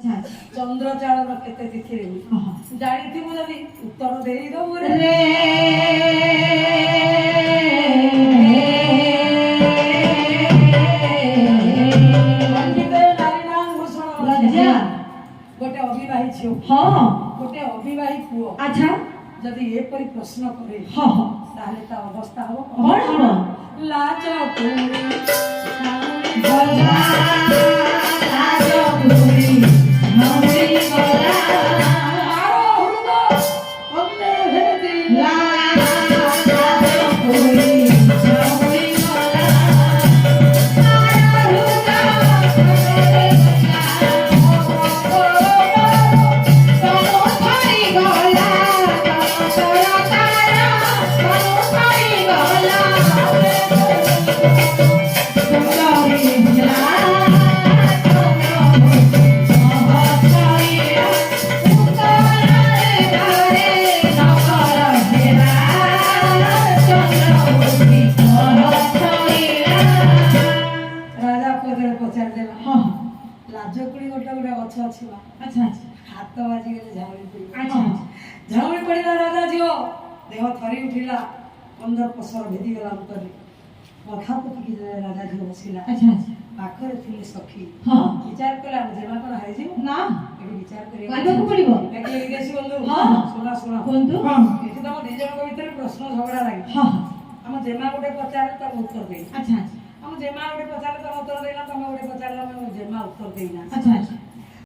चंद्र चाल केते तिथि रे जानी थी जदी उत्तर देई दो रे गोटे अविवाही झियो गोटे अविवाही पुओ अच्छा जदि ये परी प्रश्न करे ताले ता अवस्था हो कोन हो लाज पूरी भला लाज पूरी मौरी गला मारो हुरदो हमने हेती लाज पूरी मौरी गला मारो हाथ बाजी गले झाउली पड़ी झाउली पड़ीला राजा जियो देह थरी उठिला अंदर पसर भेदी गला अंतरे मखा पकी राजा जियो बसिला पाखरे थिले सखी विचार कला जेमा कोन हाइ जियो ना एबे विचार करे कांदो को पड़िबो देखले विदेशी बंधु सुना सुना बंधु एठी तम दी जन भीतर प्रश्न झगड़ा लागी हम जेमा गोटे पचार त उत्तर देई हम जेमा गोटे पचार त उत्तर देना तम गोटे पचार हम जेमा उत्तर देना